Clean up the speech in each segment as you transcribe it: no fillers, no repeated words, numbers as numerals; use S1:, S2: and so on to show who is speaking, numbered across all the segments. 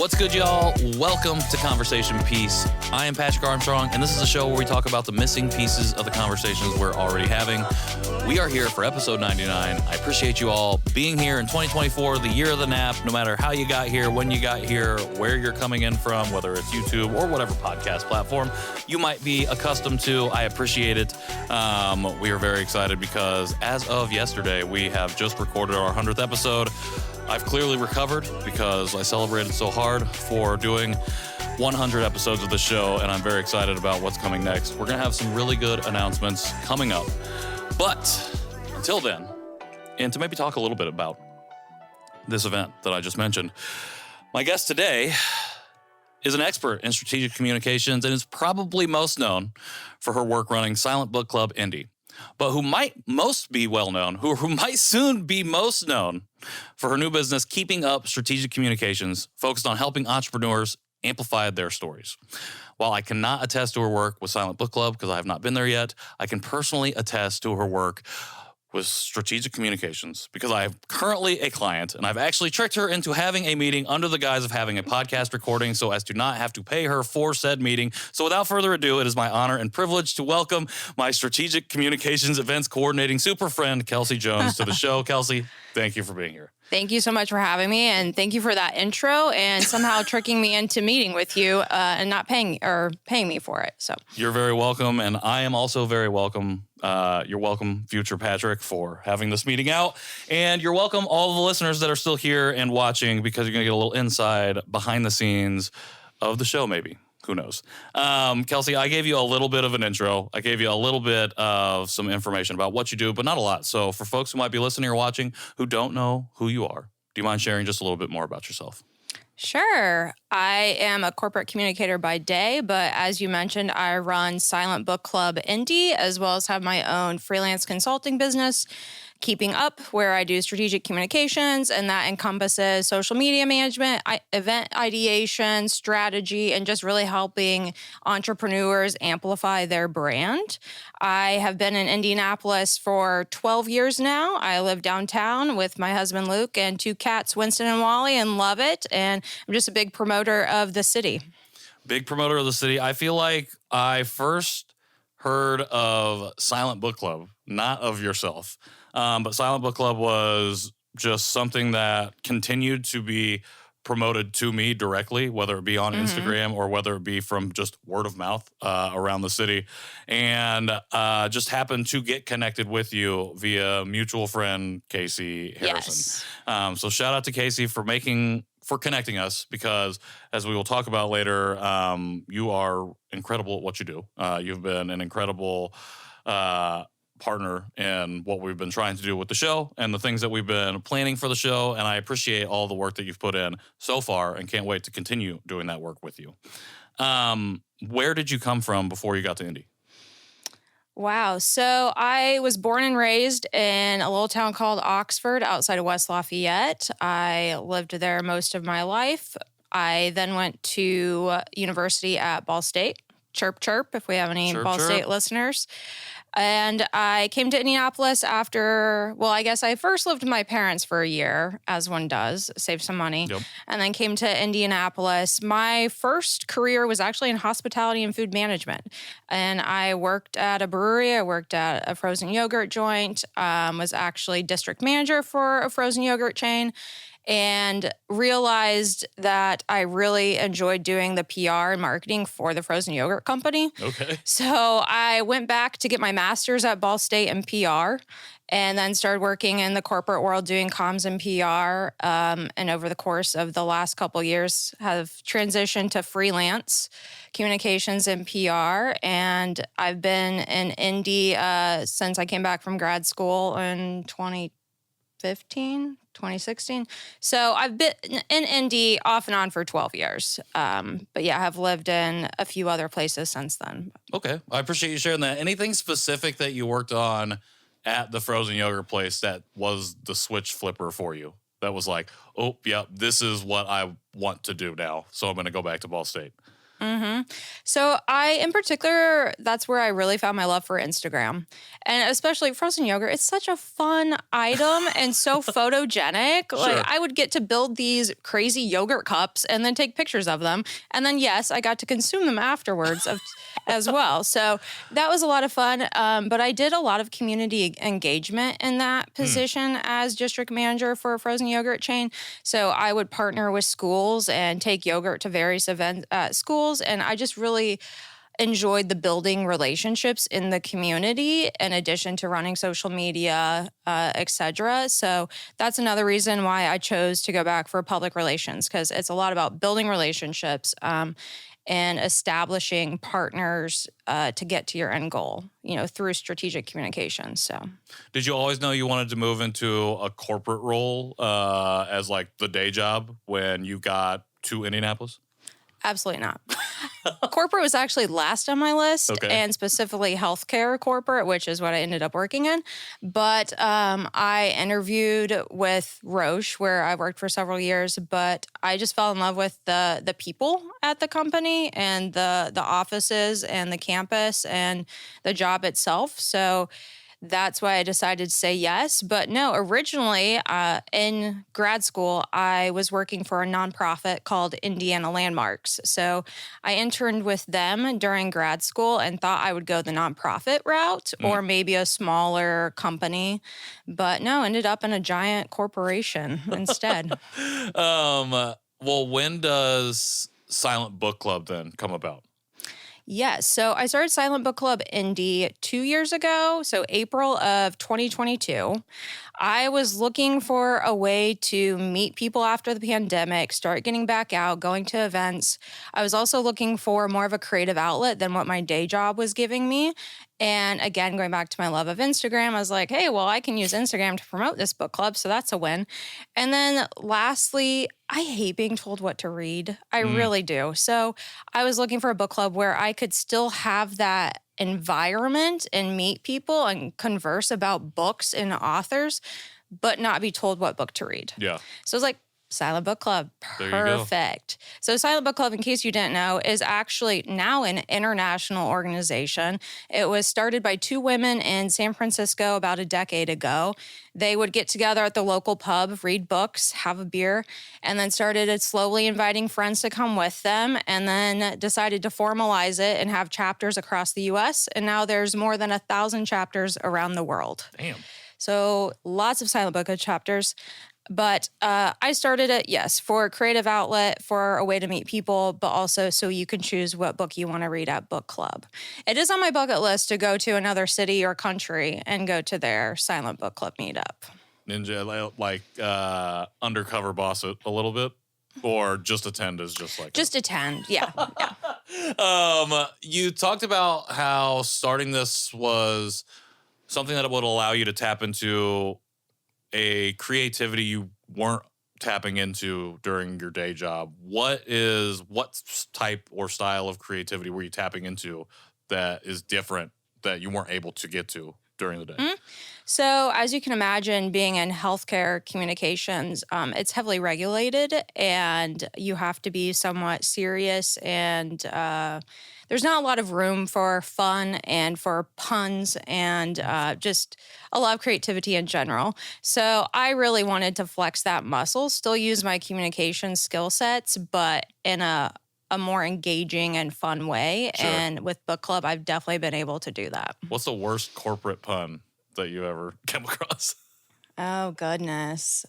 S1: What's good, y'all? Welcome to Conversation Piece. I am Patrick Armstrong, and this is a show where we talk about the missing pieces of the conversations we're already having. We are here for episode 99. I appreciate you all being here in 2024, the year of the nap, no matter how you got here, when you got here, where you're coming in from, whether it's YouTube or whatever podcast platform you might be accustomed to. I appreciate it. We are very excited because as of yesterday, we have just recorded our 100th episode. I've clearly recovered because I celebrated so hard for doing 100 episodes of the show, and I'm very excited about what's coming next. We're going to have some really good announcements coming up. But until then, and to maybe talk a little bit about this event that I just mentioned, my guest today is an expert in strategic communications and is probably most known for her work running Silent Book Club Indy, but who might most be well known, who might soon be most known for her new business, Keeping Up Strategic Communications, focused on helping entrepreneurs amplify their stories. While I cannot attest to her work with Silent Book Club because I have not been there yet, I can personally attest to her work with strategic communications because I am currently a client, and I've actually tricked her into having a meeting under the guise of having a podcast recording so as to not have to pay her for said meeting. So without further ado, it is my honor and privilege to welcome my strategic communications events coordinating super friend, Kelsey Jones, to the show. Kelsey, thank you for being here.
S2: Thank you so much for having me, and thank you for that intro and somehow tricking me into meeting with you and not paying me for it. So
S1: you're very welcome, and I am also very welcome. You're welcome, future Patrick, for having this meeting out, and you're welcome, all the listeners that are still here and watching, because you're gonna get a little inside behind the scenes of the show, maybe. Who knows? Kelsey, I gave you a little bit of an intro. I gave you a little bit of some information about what you do, but not a lot. So for folks who might be listening or watching who don't know who you are, do you mind sharing just a little bit more about yourself?
S2: Sure. I am a corporate communicator by day, but as you mentioned, I run Silent Book Club Indy, as well as have my own freelance consulting business, Keeping Up, where I do strategic communications, and that encompasses social media management, event ideation, strategy, and just really helping entrepreneurs amplify their brand. I have been in Indianapolis for 12 years now. I live downtown with my husband, Luke, and two cats, Winston and Wally, and love it. And I'm just a big promoter of the city.
S1: Big promoter of the city. I feel like I first heard of Silent Book Club, not of yourself. But Silent Book Club was just something that continued to be promoted to me directly, whether it be on Instagram or whether it be from just word of mouth around the city. And just happened to get connected with you via mutual friend, Casey Harrison.
S2: Yes.
S1: So shout out to Casey for connecting us, because as we will talk about later, you are incredible at what you do. You've been an incredible partner in what we've been trying to do with the show and the things that we've been planning for the show. And I appreciate all the work that you've put in so far and can't wait to continue doing that work with you. Where did you come from before you got to Indy?
S2: Wow. So I was born and raised in a little town called Oxford outside of West Lafayette. I lived there most of my life. I then went to university at Ball State. Chirp, chirp, if we have any Ball State listeners. And I came to Indianapolis after, I guess I first lived with my parents for a year, as one does, save some money, and then came to Indianapolis. My first career was actually in hospitality and food management. And I worked at a brewery. I worked at a frozen yogurt joint, was actually district manager for a frozen yogurt chain, and realized that I really enjoyed doing the PR and marketing for the frozen yogurt company.
S1: Okay.
S2: So I went back to get my master's at Ball State in PR, and then started working in the corporate world doing comms and PR. And over the course of the last couple of years, have transitioned to freelance communications and PR. And I've been in Indy since I came back from grad school in 2016. So I've been in Indy off and on for 12 years. But yeah, I have lived in a few other places since then. Okay.
S1: I appreciate you sharing that. Anything specific that you worked on at the frozen yogurt place that was the switch flipper for you? That was like, oh, yeah, this is what I want to do now. So I'm going to go back to Ball State.
S2: So in particular, that's where I really found my love for Instagram. And especially frozen yogurt. It's such a fun item and so photogenic.
S1: Sure.
S2: Like I would get to build these crazy yogurt cups and then take pictures of them. And then, yes, I got to consume them afterwards as well. So that was a lot of fun. But I did a lot of community engagement in that position as district manager for a frozen yogurt chain. So I would partner with schools and take yogurt to various events at schools. And I just really enjoyed the building relationships in the community in addition to running social media, et cetera. So that's another reason why I chose to go back for public relations, because it's a lot about building relationships and establishing partners to get to your end goal, through strategic communication. So,
S1: did you always know you wanted to move into a corporate role as like the day job when you got to Indianapolis?
S2: Absolutely not. Corporate was actually last on my list, and specifically healthcare corporate, which is what I ended up working in. But I interviewed with Roche, where I worked for several years, but I just fell in love with the people at the company and the offices and the campus and the job itself. So that's why I decided to say yes. But no, originally in grad school, I was working for a nonprofit called Indiana Landmarks. So I interned with them during grad school and thought I would go the nonprofit route or maybe a smaller company. But no, ended up in a giant corporation instead.
S1: Well, when does Silent Book Club then come about?
S2: Yes. So I started Silent Book Club Indy 2 years ago, so April of 2022. I was looking for a way to meet people after the pandemic, start getting back out, going to events. I was also looking for more of a creative outlet than what my day job was giving me. And again, going back to my love of Instagram, I was like, hey, well, I can use Instagram to promote this book club, so that's a win. And then lastly, I hate being told what to read. I really do. So I was looking for a book club where I could still have that environment and meet people and converse about books and authors, but not be told what book to read.
S1: Yeah.
S2: So it's like, Silent Book Club. Perfect. So Silent Book Club, in case you didn't know, is actually now an international organization. It was started by two women in San Francisco about a decade ago. They would get together at the local pub, read books, have a beer, and then started slowly inviting friends to come with them, and then decided to formalize it and have chapters across the U.S. And now there's more than 1,000 chapters around the world.
S1: Damn.
S2: So lots of Silent Book Club chapters. But I started it, yes, for a creative outlet, for a way to meet people, but also so you can choose what book you want to read at book club. It is on my bucket list to go to another city or country and go to their Silent Book Club meetup.
S1: Ninja, like undercover boss it a little bit? Or just attend as just like...
S2: Just attend, yeah.
S1: You talked about how starting this was something that would allow you to tap into a creativity you weren't tapping into during your day job. What type or style of creativity were you tapping into that is different that you weren't able to get to during the day? Mm-hmm.
S2: So as you can imagine, being in healthcare communications, it's heavily regulated and you have to be somewhat serious and there's not a lot of room for fun and for puns and just a lot of creativity in general. So I really wanted to flex that muscle, still use my communication skill sets, but in a more engaging and fun way. Sure. And with book club, I've definitely been able to do that.
S1: What's the worst corporate pun that you ever came across?
S2: Oh, goodness.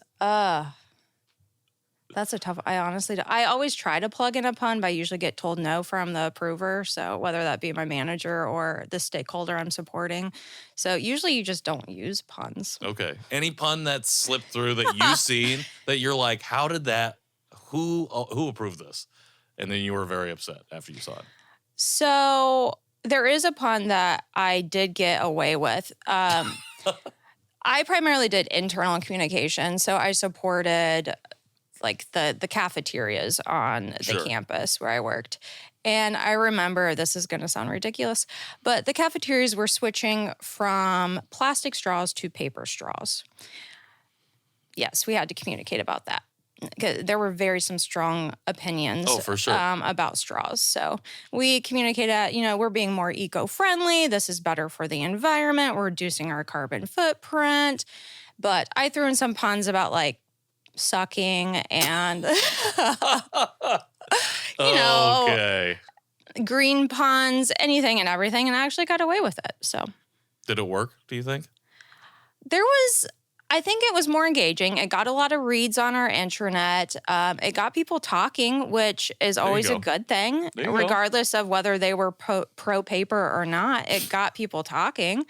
S2: That's a tough. I always try to plug in a pun, but I usually get told no from the approver. So whether that be my manager or the stakeholder I'm supporting. So usually you just don't use puns.
S1: Okay. Any pun that slipped through that you've seen that you're like, how did that, who approved this? And then you were very upset after you saw it.
S2: So there is a pun that I did get away with. I primarily did internal communication. So I supported like the cafeterias on the campus where I worked. And I remember, this is going to sound ridiculous, but the cafeterias were switching from plastic straws to paper straws. Yes, we had to communicate about that. there were some strong opinions
S1: Oh, for sure.
S2: about straws. So we communicated, we're being more eco-friendly. This is better for the environment. We're reducing our carbon footprint. But I threw in some puns about like sucking and,
S1: Okay.
S2: green puns, anything and everything. And I actually got away with it. So
S1: Did it work, do you think?
S2: I think it was more engaging. It got a lot of reads on our intranet. It got people talking, which is always a good thing, regardless of whether they were pro paper or not. It got people talking.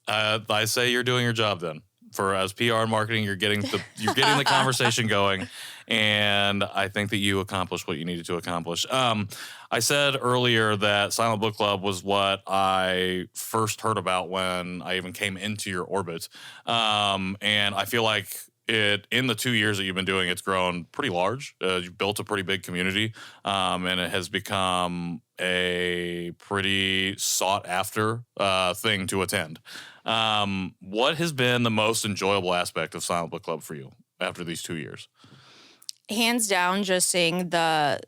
S1: I say you're doing your job then. As PR and marketing, you're getting the conversation going, and I think that you accomplished what you needed to accomplish. I said earlier that Silent Book Club was what I first heard about when I even came into your orbit, and I feel like in the 2 years that you've been doing, it's grown pretty large. You've built a pretty big community, and it has become a pretty sought after thing to attend. What has been the most enjoyable aspect of Silent Book Club for you after these 2 years?
S2: Hands down, just seeing the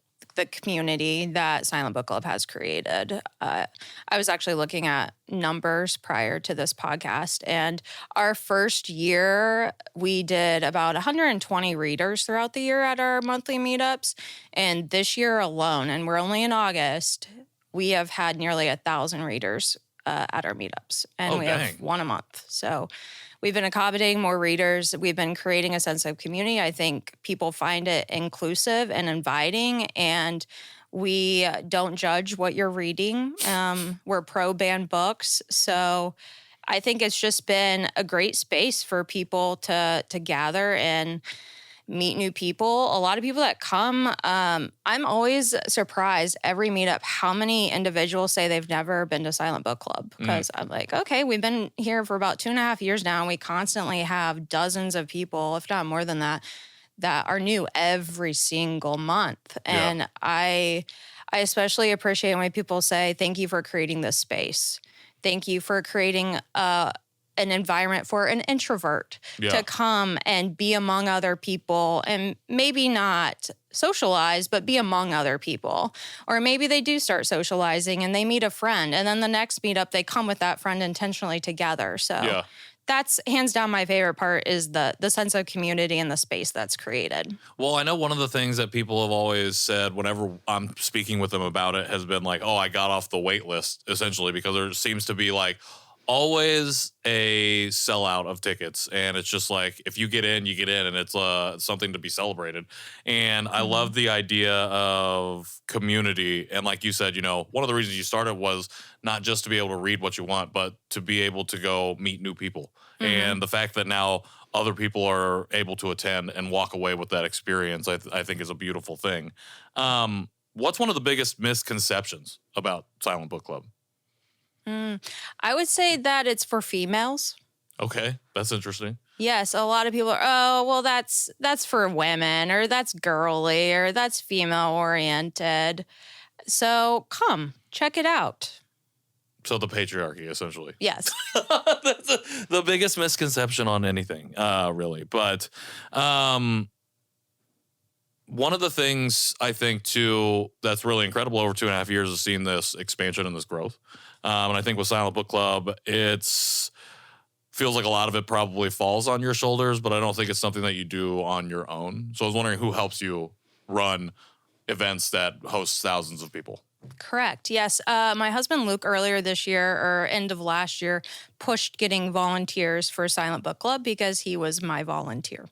S2: community that Silent Book Club has created. I was actually looking at numbers prior to this podcast, and our first year, we did about 120 readers throughout the year at our monthly meetups. And this year alone, and we're only in August, we have had nearly 1,000 readers at our meetups, and we have one a month. So we've been accommodating more readers. We've been creating a sense of community. I think people find it inclusive and inviting, and we don't judge what you're reading. We're pro-banned books. So I think it's just been a great space for people to gather and meet new people. A lot of people that come, I'm always surprised every meetup how many individuals say they've never been to Silent Book Club, because I'm like, okay, we've been here for about 2.5 years now, and we constantly have dozens of people, if not more than that are new every single month. And I especially appreciate when people say, thank you for creating this space. Thank you for creating an environment for an introvert to come and be among other people, and maybe not socialize, but be among other people. Or maybe they do start socializing and they meet a friend, and then the next meetup, they come with that friend intentionally together. So that's hands down my favorite part, is the sense of community and the space that's created.
S1: Well, I know one of the things that people have always said whenever I'm speaking with them about it has been like, oh, I got off the wait list, essentially, because there seems to be like always a sellout of tickets, and it's just like if you get in, you get in, and it's something to be celebrated. And I love the idea of community, and like you said, one of the reasons you started was not just to be able to read what you want, but to be able to go meet new people. And the fact that now other people are able to attend and walk away with that experience, I think is a beautiful thing. What's one of the biggest misconceptions about Silent Book Club?
S2: I would say that it's for females.
S1: Okay, that's interesting.
S2: Yes, a lot of people are, oh, well, that's for women, or that's girly, or that's female oriented. So come, check it out.
S1: So the patriarchy, essentially.
S2: Yes.
S1: That's the biggest misconception on anything, really. But one of the things I think, too, that's really incredible over 2.5 years is seeing this expansion and this growth. And I think with Silent Book Club, feels like a lot of it probably falls on your shoulders, but I don't think it's something that you do on your own. So I was wondering who helps you run events that host thousands of people.
S2: Correct. Yes. My husband, Luke, earlier this year or end of last year, pushed getting volunteers for Silent Book Club because he was my volunteer.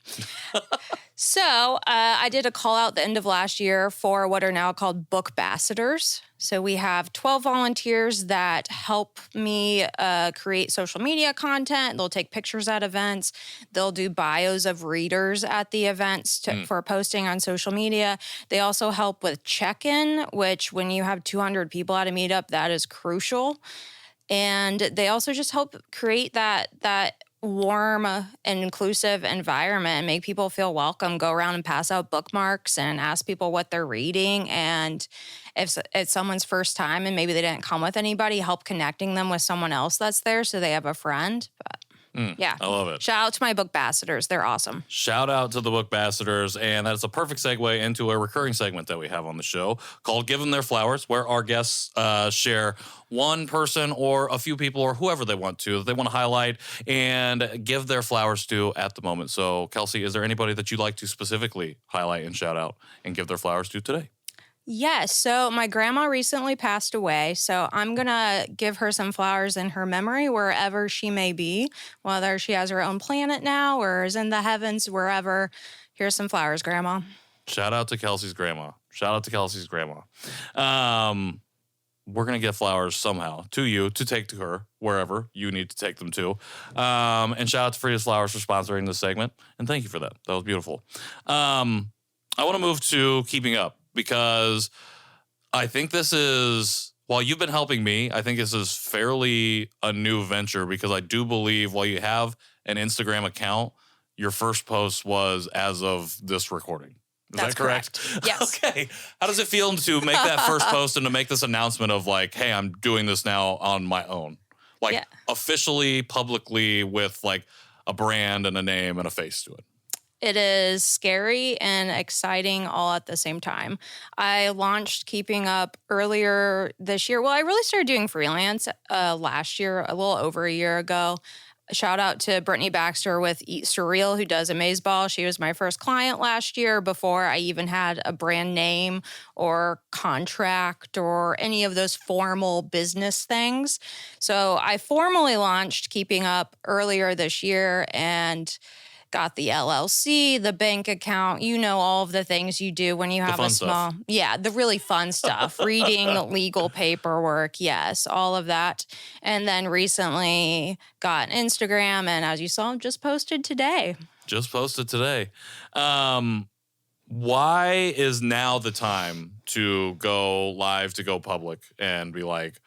S2: So I did a call out the end of last year for what are now called book ambassadors. So we have 12 volunteers that help me create social media content. They'll take pictures at events. They'll do bios of readers at the events for posting on social media. They also help with check-in, which when you have 200 people at a meetup, that is crucial. And they also just help create that warm and inclusive environment and make people feel welcome, go around and pass out bookmarks and ask people what they're reading. And if it's someone's first time and maybe they didn't come with anybody, help connecting them with someone else that's there so they have a friend. But Yeah.
S1: I love it.
S2: Shout out to my book ambassadors. They're awesome.
S1: Shout out to the book ambassadors. And that's a perfect segue into a recurring segment that we have on the show called Give Them Their Flowers, where our guests share one person or a few people or whoever they want to, that they want to highlight and give their flowers to at the moment. So, Kelsey, is there anybody that you'd like to specifically highlight and shout out and give their flowers to today?
S2: Yes. So my grandma recently passed away. So I'm going to give her some flowers in her memory wherever she may be, whether she has her own planet now or is in the heavens, wherever. Here's some flowers, Grandma.
S1: Shout out to Kelsey's grandma. Shout out to Kelsey's grandma. We're going to get flowers somehow to you to take to her wherever you need to take them to. And shout out to Frida's Flowers for sponsoring this segment. And thank you for that. That was beautiful. I want to move to keeping up, because I think this is, while you've been helping me, I think this is fairly a new venture, because I do believe while you have an Instagram account, your first post was as of this recording. Is
S2: That's
S1: that correct?
S2: Yes.
S1: Okay. How does it feel to make that first post and to make this announcement of like, hey, I'm doing this now on my own? Like officially, publicly, with like a brand and a name and a face to it.
S2: It is scary and exciting all at the same time. I launched Keeping Up earlier this year. Well, I really started doing freelance last year, a little over a year ago. Shout out to Brittany Baxter with Eat Surreal, who does Amazeball. She was my first client last year before I even had a brand name or contract or any of those formal business things. So I formally launched Keeping Up earlier this year and got the LLC, the bank account, all of the things you do when you have a small, the really fun stuff, reading legal paperwork. Yes, all of that. And then recently got Instagram. And as you saw, just posted today.
S1: Why is now the time to go live, to go public and be like,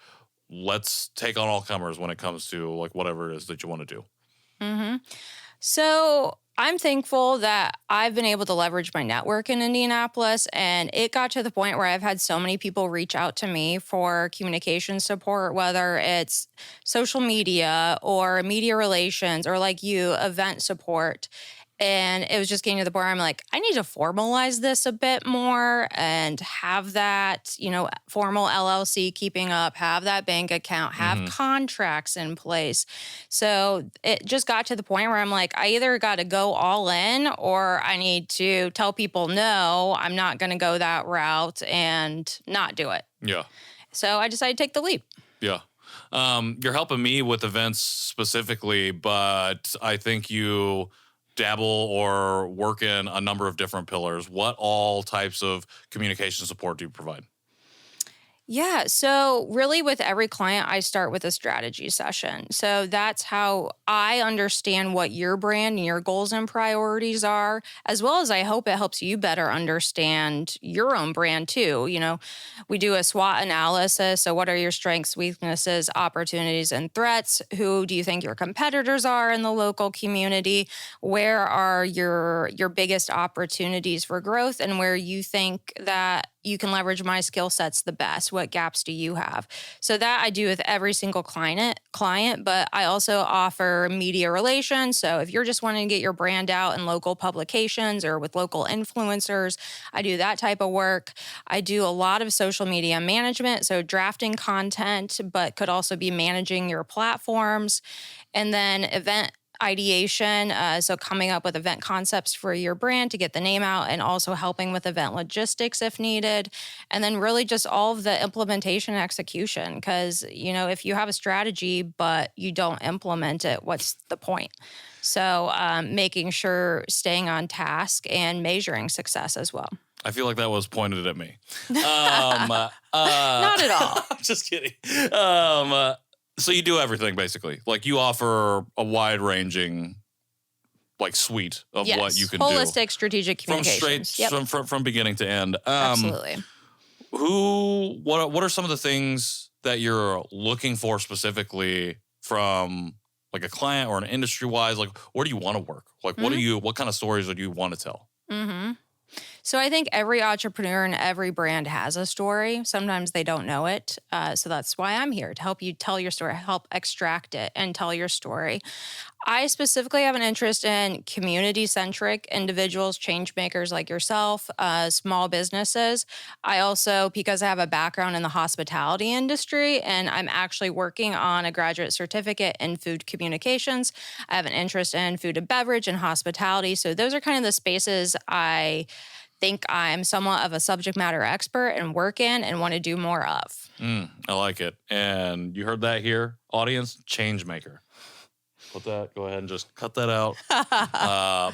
S1: let's take on all comers when it comes to like whatever it is that you want to do?
S2: Mm-hmm. So I'm thankful that I've been able to leverage my network in Indianapolis, and it got to the point where I've had so many people reach out to me for communication support, whether it's social media or media relations or like you, event support. And it was just getting to the point where I'm like, I need to formalize this a bit more and have that, formal LLC Keeping Up, have that bank account, have contracts in place. So it just got to the point where I'm like, I either got to go all in or I need to tell people, no, I'm not going to go that route and not do it.
S1: Yeah.
S2: So I decided to take the leap.
S1: Yeah. You're helping me with events specifically, but I think you dabble or work in a number of different pillars. What all types of communication support do you provide?
S2: Yeah. So really with every client, I start with a strategy session. So that's how I understand what your brand and your goals and priorities are, as well as I hope it helps you better understand your own brand too. We do a SWOT analysis. So what are your strengths, weaknesses, opportunities, and threats? Who do you think your competitors are in the local community? Where are your biggest opportunities for growth, and where you think that you can leverage my skill sets the best? What gaps do you have? So that I do with every single client, but I also offer media relations. So if you're just wanting to get your brand out in local publications or with local influencers, I do that type of work. I do a lot of social media management, so drafting content, but could also be managing your platforms. And then event ideation, so coming up with event concepts for your brand to get the name out, and also helping with event logistics if needed. And then really just all of the implementation and execution, because if you have a strategy but you don't implement it, what's the point? So making sure staying on task and measuring success as well.
S1: I feel like that was pointed at me.
S2: Not at all.
S1: I'm just kidding. So you do everything basically. Like you offer a wide-ranging suite of what you can do.
S2: Holistic strategic communications.
S1: From beginning to end.
S2: Absolutely.
S1: What are some of the things that you're looking for specifically from like a client or an industry-wise? Like where do you want to work? Like what kind of stories do you want to tell?
S2: So I think every entrepreneur and every brand has a story. Sometimes they don't know it. So that's why I'm here to help you tell your story, help extract it and tell your story. I specifically have an interest in community-centric individuals, change makers like yourself, small businesses. I also, because I have a background in the hospitality industry and I'm actually working on a graduate certificate in food communications, I have an interest in food and beverage and hospitality. So those are kind of the spaces I think I'm somewhat of a subject matter expert and work in and want to do more of.
S1: I like it. And you heard that here, audience, change maker. Go ahead and just cut that out.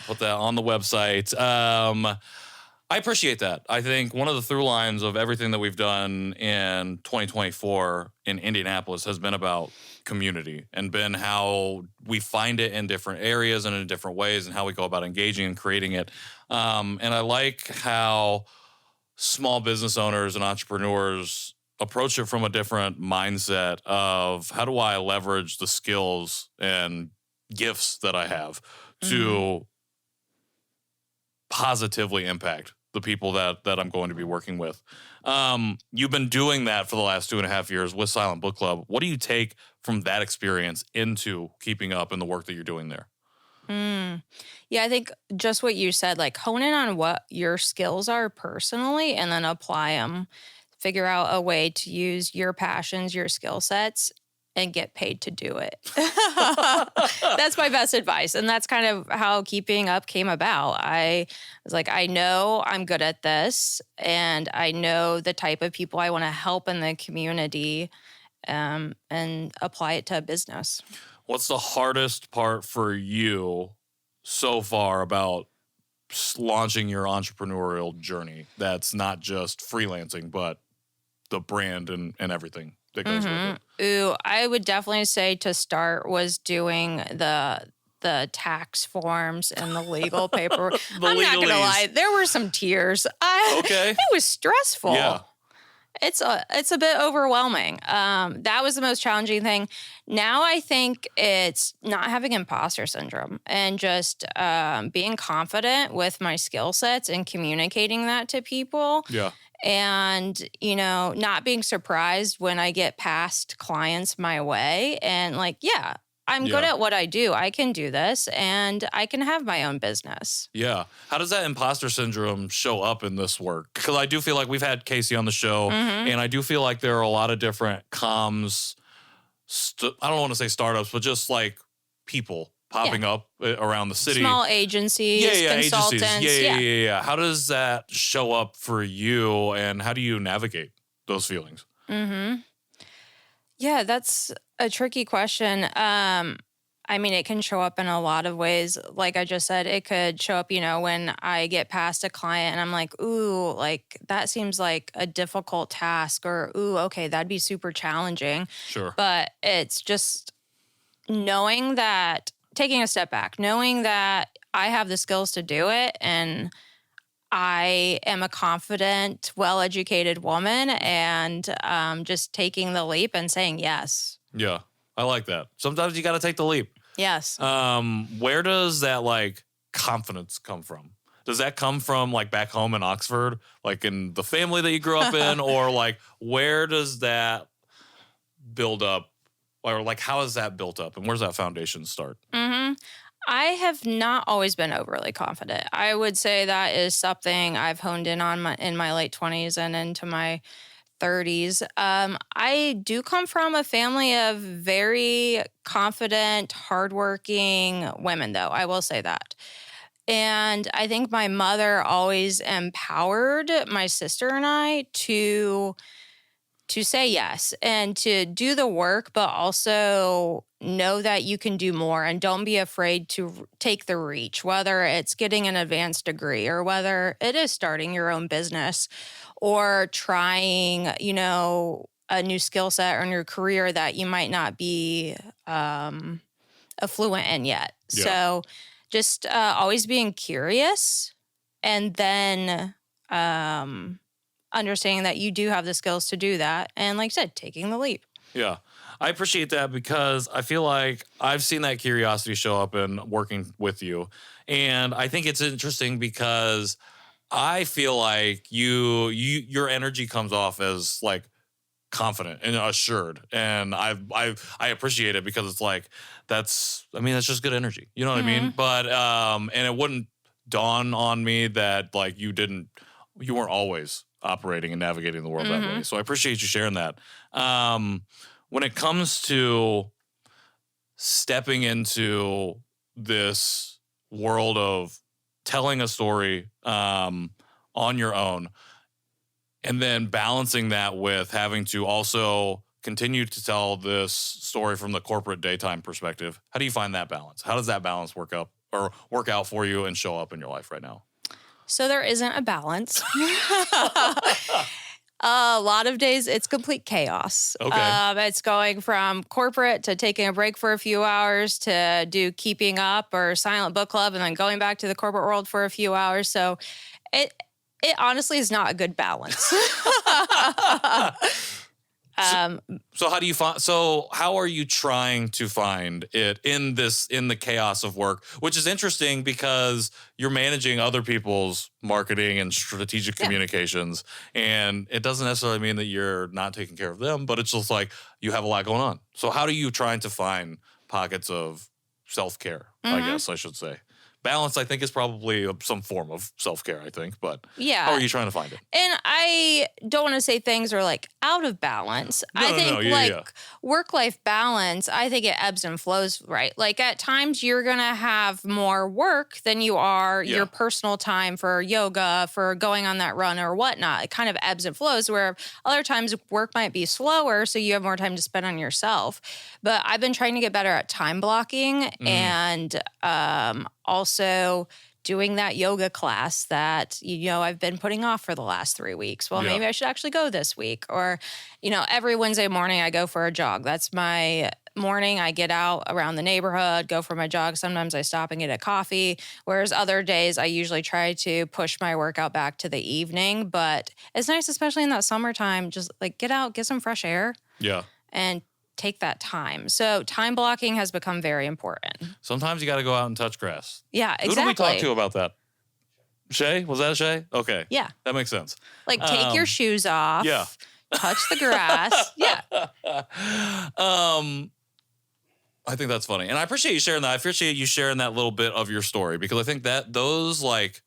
S1: Put that on the website. I appreciate that. I think one of the through lines of everything that we've done in 2024 in Indianapolis has been about community and been how we find it in different areas and in different ways and how we go about engaging and creating it. And I like how small business owners and entrepreneurs approach it from a different mindset of how do I leverage the skills and gifts that I have to positively impact the people that I'm going to be working with. You've been doing that for the last 2.5 years with Silent Book Club. What do you take from that experience into keeping up in the work that you're doing there?
S2: Yeah, I think just what you said, like hone in on what your skills are personally and then apply them. Figure out a way to use your passions, your skill sets, and get paid to do it. That's my best advice. And that's kind of how keeping up came about. I was like, I know I'm good at this, and I know the type of people I want to help in the community, and apply it to a business.
S1: What's the hardest part for you so far about launching your entrepreneurial journey that's not just freelancing, but the brand and everything that goes with it?
S2: Ooh, I would definitely say to start was doing the tax forms and the legal paperwork. I'm not going to lie. There were some tears. It was stressful.
S1: Yeah.
S2: It's a bit overwhelming. That was the most challenging thing. Now I think it's not having imposter syndrome and just being confident with my skill sets and communicating that to people.
S1: Yeah.
S2: And, not being surprised when I get past clients my way and like, yeah, I'm good at what I do. I can do this and I can have my own business.
S1: Yeah. How does that imposter syndrome show up in this work? Because I do feel like we've had Casey on the show, and I do feel like there are a lot of different comms, I don't want to say startups, but just like people popping up around the city.
S2: Small agencies, consultants.
S1: Agencies. Yeah. How does that show up for you, and how do you navigate those feelings?
S2: Yeah, that's a tricky question. I mean, it can show up in a lot of ways. Like I just said, it could show up, when I get past a client and I'm like, ooh, like that seems like a difficult task, or, ooh, okay, that'd be super challenging.
S1: Sure.
S2: But it's just taking a step back, knowing that I have the skills to do it, and I am a confident, well-educated woman, and just taking the leap and saying yes.
S1: Yeah, I like that. Sometimes you got to take the leap.
S2: Yes.
S1: Where does that confidence come from? Does that come from back home in Oxford, in the family that you grew up in, or where does that build up, or how is that built up, and where's that foundation start?
S2: I have not always been overly confident. I would say that is something I've honed in on in my late 20s and into my 30s. I do come from a family of very confident, hardworking women, though. I will say that. And I think my mother always empowered my sister and I to say yes and to do the work, but also know that you can do more, and don't be afraid to take the reach, whether it's getting an advanced degree or whether it is starting your own business or trying, a new skill set or a new career that you might not be affluent in yet.
S1: Yeah.
S2: So just always being curious, and then understanding that you do have the skills to do that. And like I said, taking the leap.
S1: Yeah. I appreciate that because I feel like I've seen that curiosity show up in working with you. And I think it's interesting because I feel like your energy comes off as like confident and assured, and I appreciate it because it's like that's just good energy. You know what I mean?
S2: Mhm.
S1: But and it wouldn't dawn on me that like you weren't always operating and navigating the world that way.
S2: Mhm.
S1: So I appreciate you sharing that. When it comes to stepping into this world of telling a story on your own and then balancing that with having to also continue to tell this story from the corporate daytime perspective, how do you find that balance? How does that balance work out for you and show up in your life right now?
S2: So there isn't a balance. A lot of days it's complete chaos.
S1: Okay.
S2: It's going from corporate to taking a break for a few hours to do keeping up or Silent Book Club and then going back to the corporate world for a few hours. So it it honestly is not a good balance. um,
S1: So how are you trying to find it in the chaos of work, which is interesting because you're managing other people's marketing and strategic communications, and it doesn't necessarily mean that you're not taking care of them, but it's just like you have a lot going on. So how do you trying to find pockets of self-care, I guess I should say? Balance, I think, is probably some form of self-care, I think, but
S2: yeah.
S1: how are you trying to find it?
S2: And I don't want to say things are like out of balance. I think work-life balance, I think it ebbs and flows, right? Like at times you're going to have more work than you are your personal time for yoga, for going on that run or whatnot. It kind of ebbs and flows where other times work might be slower, so you have more time to spend on yourself. But I've been trying to get better at time blocking and also doing that yoga class that, I've been putting off for the last 3 weeks. Well, maybe I should actually go this week. Or, every Wednesday morning I go for a jog. That's my morning. I get out around the neighborhood, go for my jog. Sometimes I stop and get a coffee. Whereas other days I usually try to push my workout back to the evening. But it's nice, especially in that summertime, just like get out, get some fresh air.
S1: Yeah.
S2: And take that time. So time blocking has become very important.
S1: Sometimes you got to go out and touch grass.
S2: Yeah, exactly.
S1: Who did we talk to about that? Shay? Was that Shay? Okay.
S2: Yeah.
S1: That makes sense.
S2: Like take your shoes off.
S1: Yeah.
S2: Touch the grass. Yeah.
S1: I think that's funny. And I appreciate you sharing that. I appreciate you sharing that little bit of your story because I think that those like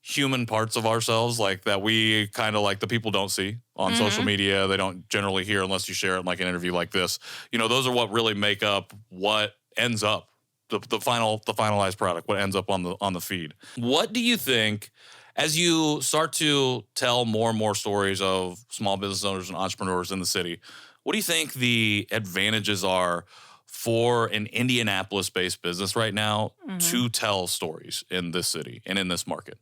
S1: human parts of ourselves, like that we kind of like the people don't see on social media. They don't generally hear unless you share it in like an interview like this. Those are what really make up what ends up the finalized product, what ends up on the feed. What do you think as you start to tell more and more stories of small business owners and entrepreneurs in the city? What do you think the advantages are for an Indianapolis-based business right now to tell stories in this city and in this market?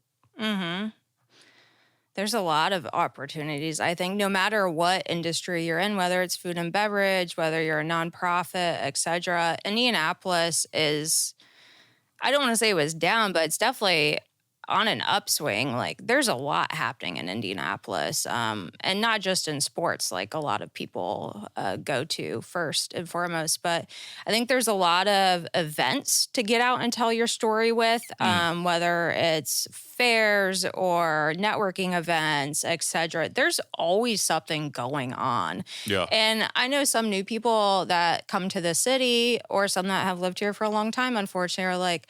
S2: There's a lot of opportunities. I think no matter what industry you're in, whether it's food and beverage, whether you're a nonprofit, et cetera, Indianapolis is, I don't want to say it was down, but it's definitely on an upswing. Like there's a lot happening in Indianapolis, and not just in sports, like a lot of people go to first and foremost. But I think there's a lot of events to get out and tell your story with, whether it's fairs or networking events, etc. There's always something going on.
S1: Yeah.
S2: And I know some new people that come to the city or some that have lived here for a long time, unfortunately, are like,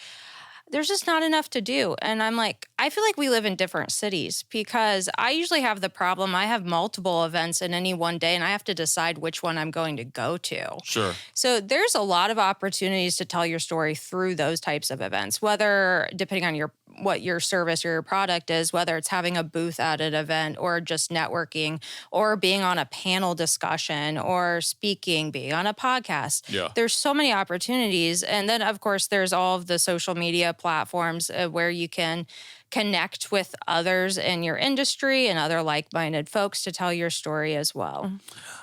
S2: there's just not enough to do. And I'm like, I feel like we live in different cities because I usually have the problem. I have multiple events in any one day and I have to decide which one I'm going to go to.
S1: Sure.
S2: So there's a lot of opportunities to tell your story through those types of events, whether depending on what your service or your product is, whether it's having a booth at an event or just networking or being on a panel discussion or speaking, being on a podcast.
S1: Yeah.
S2: There's so many opportunities. And then, of course, there's all of the social media platforms where you can connect with others in your industry and other like-minded folks to tell your story as well.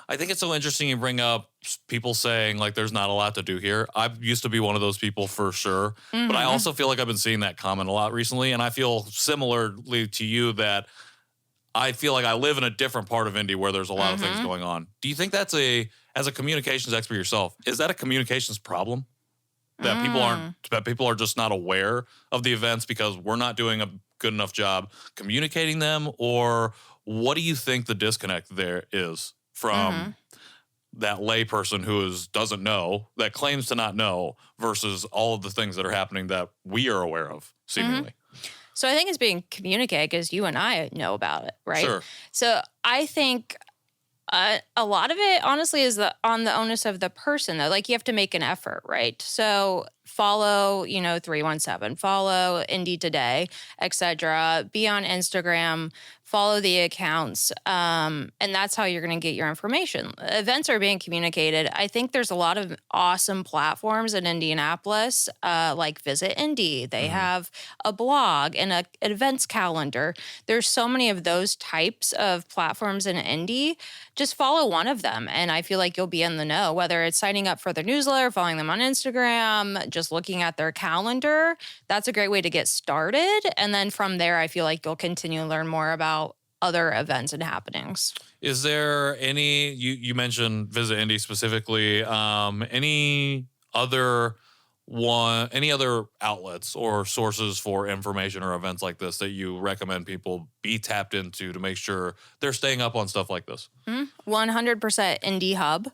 S1: I think it's so interesting you bring up people saying like there's not a lot to do here. I used to be one of those people for sure, but I also feel like I've been seeing that comment a lot recently, and I feel similarly to you that I feel like I live in a different part of Indy where there's a lot of things going on. Do you think that's as a communications expert yourself, is that a communications problem? That people are just not aware of the events because we're not doing a good enough job communicating them, or what do you think the disconnect there is from that layperson who doesn't know, that claims to not know, versus all of the things that are happening that we are aware of, seemingly?
S2: So I think it's being communicated because you and I know about it, right?
S1: Sure.
S2: So I think a lot of it, honestly, is on the onus of the person, though. Like, you have to make an effort, right? So follow, 317, follow Indy Today, etc. Be on Instagram, follow the accounts, and that's how you're going to get your information. Events are being communicated. I think there's a lot of awesome platforms in Indianapolis, like Visit Indy. They have a blog and an events calendar. There's so many of those types of platforms in Indy. Just follow one of them, and I feel like you'll be in the know, whether it's signing up for their newsletter, following them on Instagram, just looking at their calendar. That's a great way to get started. And then from there, I feel like you'll continue to learn more about other events and happenings.
S1: Is there any, you mentioned Visit Indy specifically, any other outlets or sources for information or events like this that you recommend people be tapped into to make sure they're staying up on stuff like this?
S2: 100% Indie Hub.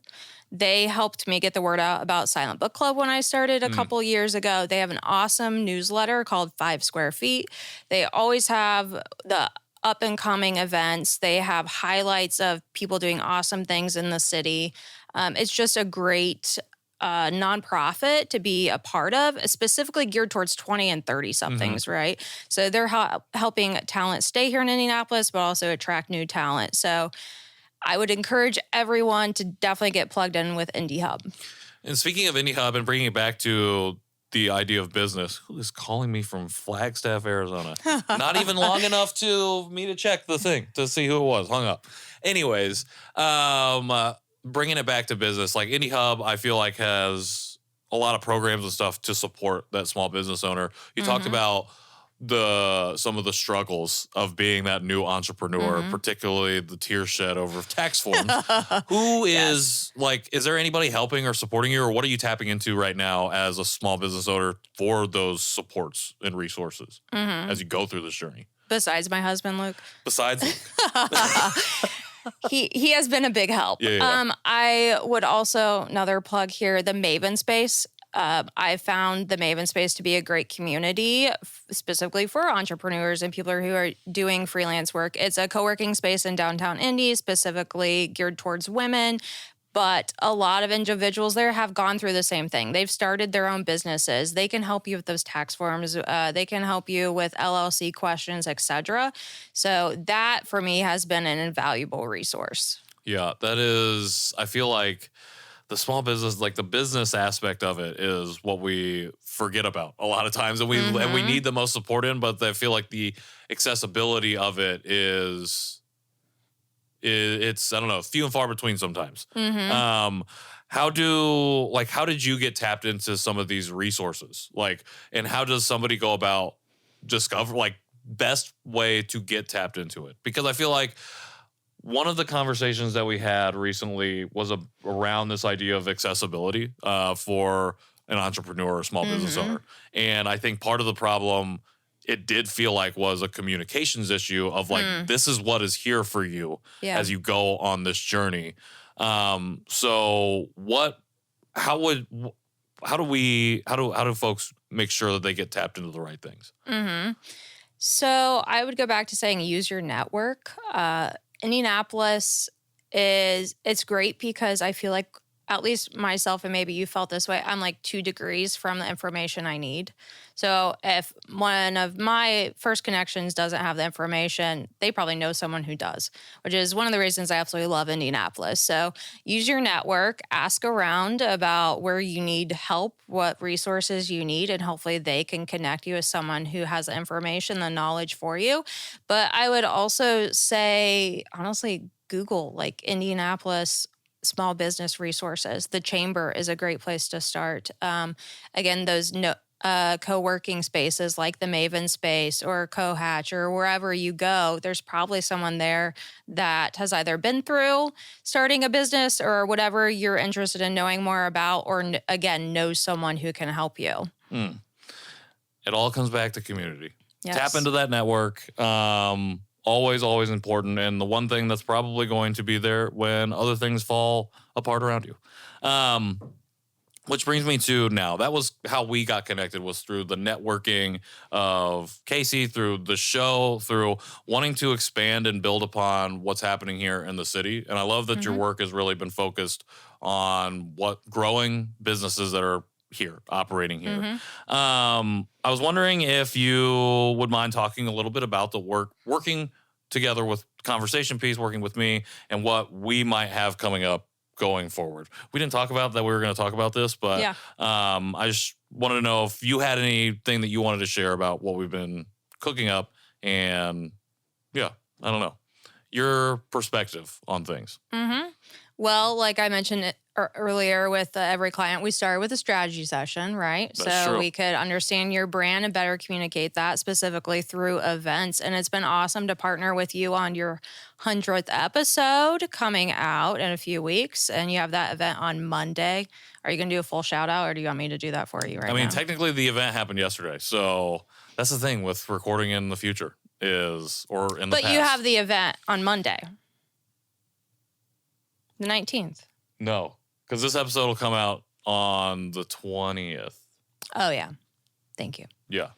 S2: They helped me get the word out about Silent Book Club when I started a couple years ago. They have an awesome newsletter called 5 Square Feet. They always have the up and coming events. They have highlights of people doing awesome things in the city. It's just a great nonprofit to be a part of, specifically geared towards 20 and 30 somethings, right? So they're helping talent stay here in Indianapolis, but also attract new talent. So I would encourage everyone to definitely get plugged in with Indie Hub.
S1: And speaking of Indie Hub and bringing it back to the idea of business, who is calling me from Flagstaff, Arizona? Not even long enough to me to check the thing to see who it was. Hung up. Anyways, bringing it back to business, like Indie Hub, I feel like has a lot of programs and stuff to support that small business owner. You talked about some of the struggles of being that new entrepreneur, particularly the tear shed over tax forms. Who is is there anybody helping or supporting you, or what are you tapping into right now as a small business owner for those supports and resources as you go through this journey?
S2: Besides my husband, Luke.
S1: Besides
S2: He has been a big help.
S1: Yeah.
S2: I would also, another plug here, the Maven Space. I found the Maven Space to be a great community, specifically for entrepreneurs and people who are doing freelance work. It's a co-working space in downtown Indy, specifically geared towards women. But a lot of individuals there have gone through the same thing. They've started their own businesses. They can help you with those tax forms. They can help you with LLC questions, etc. So that, for me, has been an invaluable resource.
S1: Yeah, that is, I feel like the small business, like the business aspect of it, is what we forget about a lot of times, and we need the most support in. But I feel like the accessibility of it it's I don't know, few and far between sometimes. How did you get tapped into some of these resources? And how does somebody go about discover best way to get tapped into it? Because I feel like one of the conversations that we had recently was around this idea of accessibility for an entrepreneur or small business owner. And I think part of the problem, it did feel like, was a communications issue of this is what is here for you as you go on this journey. So how do folks make sure that they get tapped into the right things?
S2: So I would go back to saying, use your network. Indianapolis it's great because I feel like, at least myself, and maybe you felt this way, I'm 2 degrees from the information I need. So if one of my first connections doesn't have the information, they probably know someone who does, which is one of the reasons I absolutely love Indianapolis. So use your network, ask around about where you need help, what resources you need, and hopefully they can connect you with someone who has the information, the knowledge for you. But I would also say, honestly, Google Indianapolis small business resources. The Chamber is a great place to start. Again, those co-working spaces like the Maven Space or Cohatch or wherever you go, there's probably someone there that has either been through starting a business or whatever you're interested in knowing more about, or again, knows someone who can help you.
S1: It all comes back to community.
S2: Yes.
S1: Tap into that network. Always, always important. And the one thing that's probably going to be there when other things fall apart around you. Which brings me to now. That was how we got connected, was through the networking of Casey, through the show, through wanting to expand and build upon what's happening here in the city. And I love that your work has really been focused on growing businesses that are here, operating here. I was wondering if you would mind talking a little bit about the working together with Conversation Piece, working with me, and what we might have coming up going forward. We didn't talk about that we were going to talk about this, but I just wanted to know if you had anything that you wanted to share about what we've been cooking up, and I don't know, your perspective on things.
S2: Well, like I mentioned earlier, with every client, we started with a strategy session, right?
S1: That's
S2: so
S1: true.
S2: we could understand your brand and better communicate that specifically through events. And it's been awesome to partner with you on your 100th episode coming out in a few weeks. And you have that event on Monday. Are you going to do a full shout out, or do you want me to do that for you right now?
S1: I mean, technically the event happened yesterday. So that's the thing with recording in the future or in the past.
S2: But you have the event on Monday, the 19th.
S1: No, because this episode will come out on the 20th.
S2: Oh, yeah. Thank you.
S1: Yeah.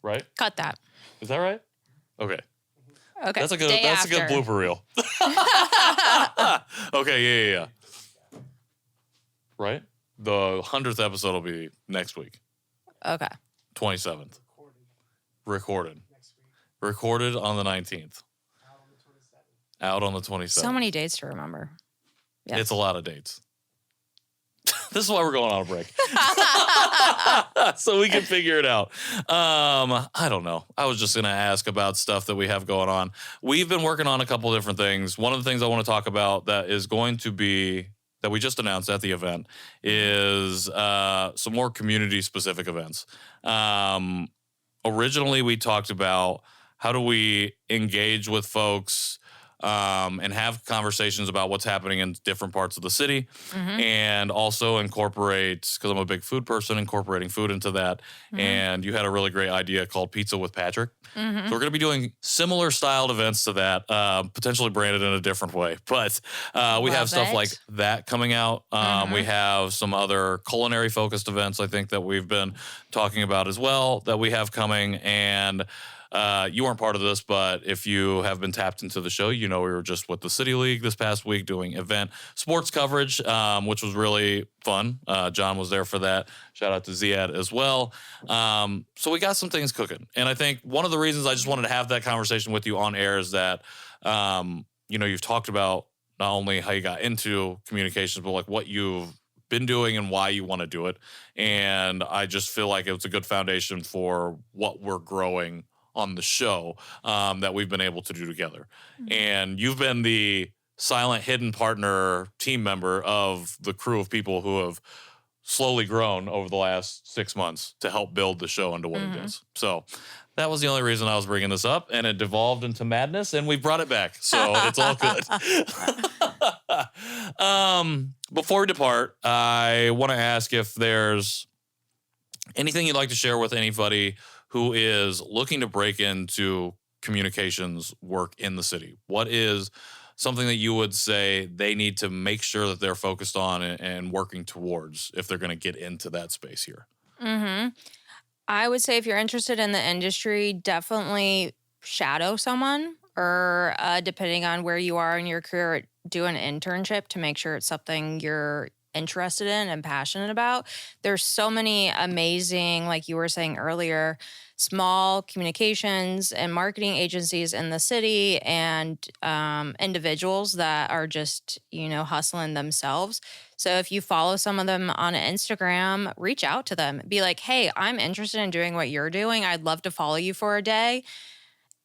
S1: Right?
S2: Cut that.
S1: Is that right? Okay.
S2: Okay.
S1: That's a good blooper reel. Okay, yeah. Right? The 100th episode will be next week.
S2: Okay.
S1: 27th. Recorded. Recorded on the 19th. Out on the 27th.
S2: So many dates to remember. Yes.
S1: It's a lot of dates. This is why we're going on a break. So we can figure it out. I don't know. I was just going to ask about stuff that we have going on. We've been working on a couple different things. One of the things I want to talk about that is going to be, that we just announced at the event, is some more community-specific events. Originally, we talked about how do we engage with folks and have conversations about what's happening in different parts of the city, and also incorporate, because I'm a big food person, incorporating food into that. And you had a really great idea called Pizza with Patrick. So we're going to be doing similar styled events to that, potentially branded in a different way. But we have stuff like that coming out. We have some other culinary focused events, I think, that we've been talking about as well, that we have coming. And you weren't part of this, but if you have been tapped into the show, you know we were just with the City League this past week doing event sports coverage, which was really fun. John was there for that. Shout out to Ziad as well. So we got some things cooking. And I think one of the reasons I just wanted to have that conversation with you on air is that, you've talked about not only how you got into communications, but like what you've been doing and why you want to do it. And I just feel like it was a good foundation for what we're growing on the show that we've been able to do together. And you've been the silent hidden partner team member of the crew of people who have slowly grown over the last 6 months to help build the show into what it is. So that was the only reason I was bringing this up, and it devolved into madness, and we brought it back. So it's all good. Before we depart, I want to ask if there's anything you'd like to share with anybody who is looking to break into communications work in the city. What is something that you would say they need to make sure that they're focused on and working towards if they're going to get into that space here?
S2: I would say if you're interested in the industry, definitely shadow someone, or depending on where you are in your career, do an internship to make sure it's something you're interested in and passionate about. There's so many amazing, like you were saying earlier, small communications and marketing agencies in the city, and individuals that are just, hustling themselves. So if you follow some of them on Instagram, reach out to them. Be like, hey, I'm interested in doing what you're doing. I'd love to follow you for a day.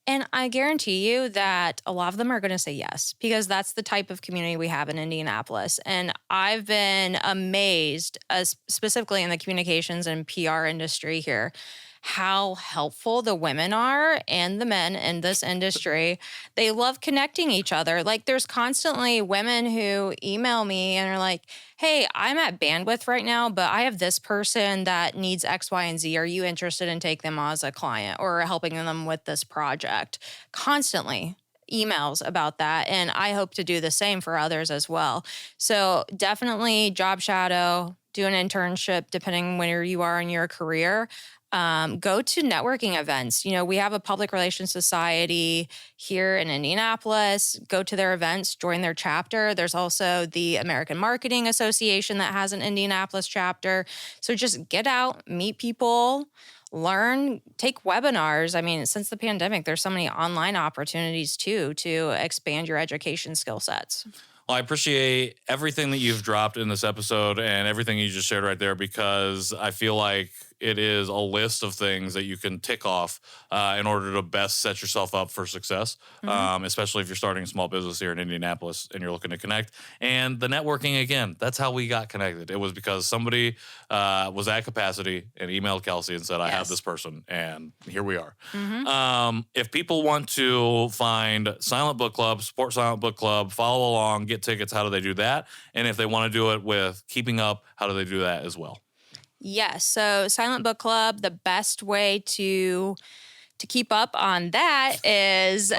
S2: And I guarantee you that a lot of them are going to say yes, because that's the type of community we have in Indianapolis. And I've been amazed, specifically in the communications and PR industry here, how helpful the women are and the men in this industry. They love connecting each other. Like there's constantly women who email me and are like, hey, I'm at bandwidth right now, but I have this person that needs X, Y, and Z. Are you interested in taking them as a client or helping them with this project? Constantly emails about that. And I hope to do the same for others as well. So definitely job shadow, do an internship, depending where you are in your career. Go to networking events. We have a public relations society here in Indianapolis. Go to their events, join their chapter. There's also the American Marketing Association that has an Indianapolis chapter. So just get out, meet people, learn, take webinars. I mean, since the pandemic, there's so many online opportunities too to expand your education skill sets.
S1: Well, I appreciate everything that you've dropped in this episode and everything you just shared right there, because I feel like it is a list of things that you can tick off in order to best set yourself up for success, especially if you're starting a small business here in Indianapolis and you're looking to connect. And the networking, again, that's how we got connected. It was because somebody was at capacity and emailed Kelsey and said, I have this person, and here we are. If people want to find Silent Book Club, support Silent Book Club, follow along, get tickets, how do they do that? And if they want to do it with Keeping Up, how do they do that as well?
S2: Yes. So Silent Book Club, the best way to keep up on that is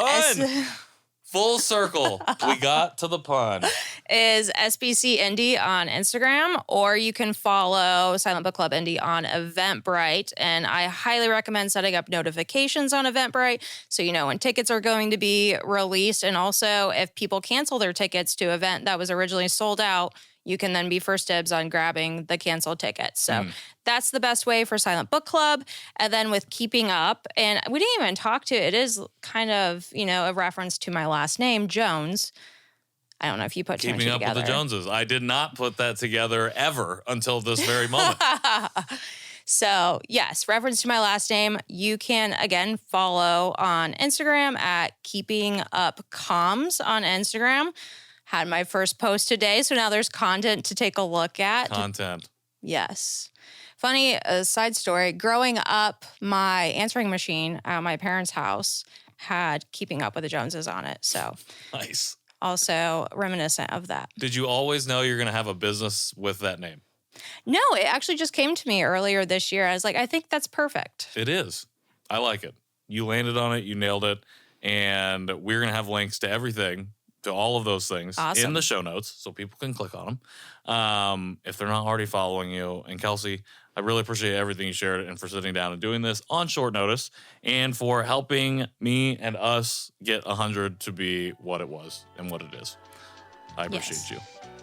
S1: Full circle. We got to the pun.
S2: Is SBC Indy on Instagram, or you can follow Silent Book Club Indy on Eventbrite. And I highly recommend setting up notifications on Eventbrite so you know when tickets are going to be released. And also, if people cancel their tickets to an event that was originally sold out, you can then be first dibs on grabbing the canceled tickets. So that's the best way for Silent Book Club. And then with Keeping Up, and we didn't even talk to it is kind of, a reference to my last name, Jones. I don't know if you put two and two together.
S1: Keeping Up with the Joneses. I did not put that together ever until this very moment.
S2: So, yes, reference to my last name. You can, again, follow on Instagram at Keeping Up Comms on Instagram. Had my first post today, so now there's content to take a look at.
S1: Content.
S2: Yes. Funny side story. Growing up, my answering machine at my parents' house had Keeping Up with the Joneses on it. So
S1: nice.
S2: Also reminiscent of that.
S1: Did you always know you're going to have a business with that name?
S2: No, it actually just came to me earlier this year. I was like, I think that's perfect.
S1: It is. I like it. You landed on it. You nailed it. And we're going to have links to everything, to all of those things in the show notes so people can click on them if they're not already following you. And Kelsey, I really appreciate everything you shared and for sitting down and doing this on short notice and for helping me and us get 100 to be what it was and what it is. I appreciate you.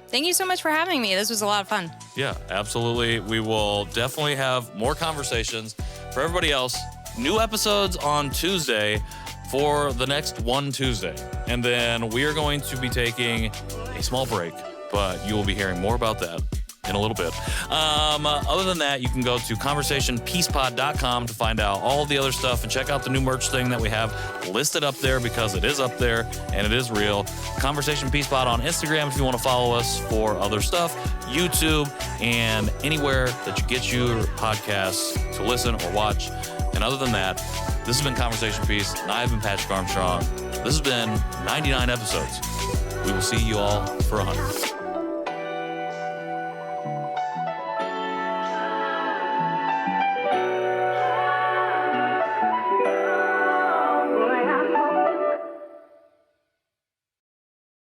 S2: Thank you so much for having me. This was a lot of fun.
S1: Yeah, absolutely. We will definitely have more conversations. For everybody else, new episodes on Tuesday for the next one Tuesday. And then we are going to be taking a small break, but you will be hearing more about that in a little bit. Other than that, you can go to conversationpeacepod.com to find out all the other stuff and check out the new merch thing that we have listed up there because it is up there and it is real. Conversation Peace Pod on Instagram if you want to follow us for other stuff, YouTube, and anywhere that you get your podcasts to listen or watch. And other than that, this has been Conversation Peace, and I've been Patrick Armstrong. This has been 99 episodes. We will see you all for 100.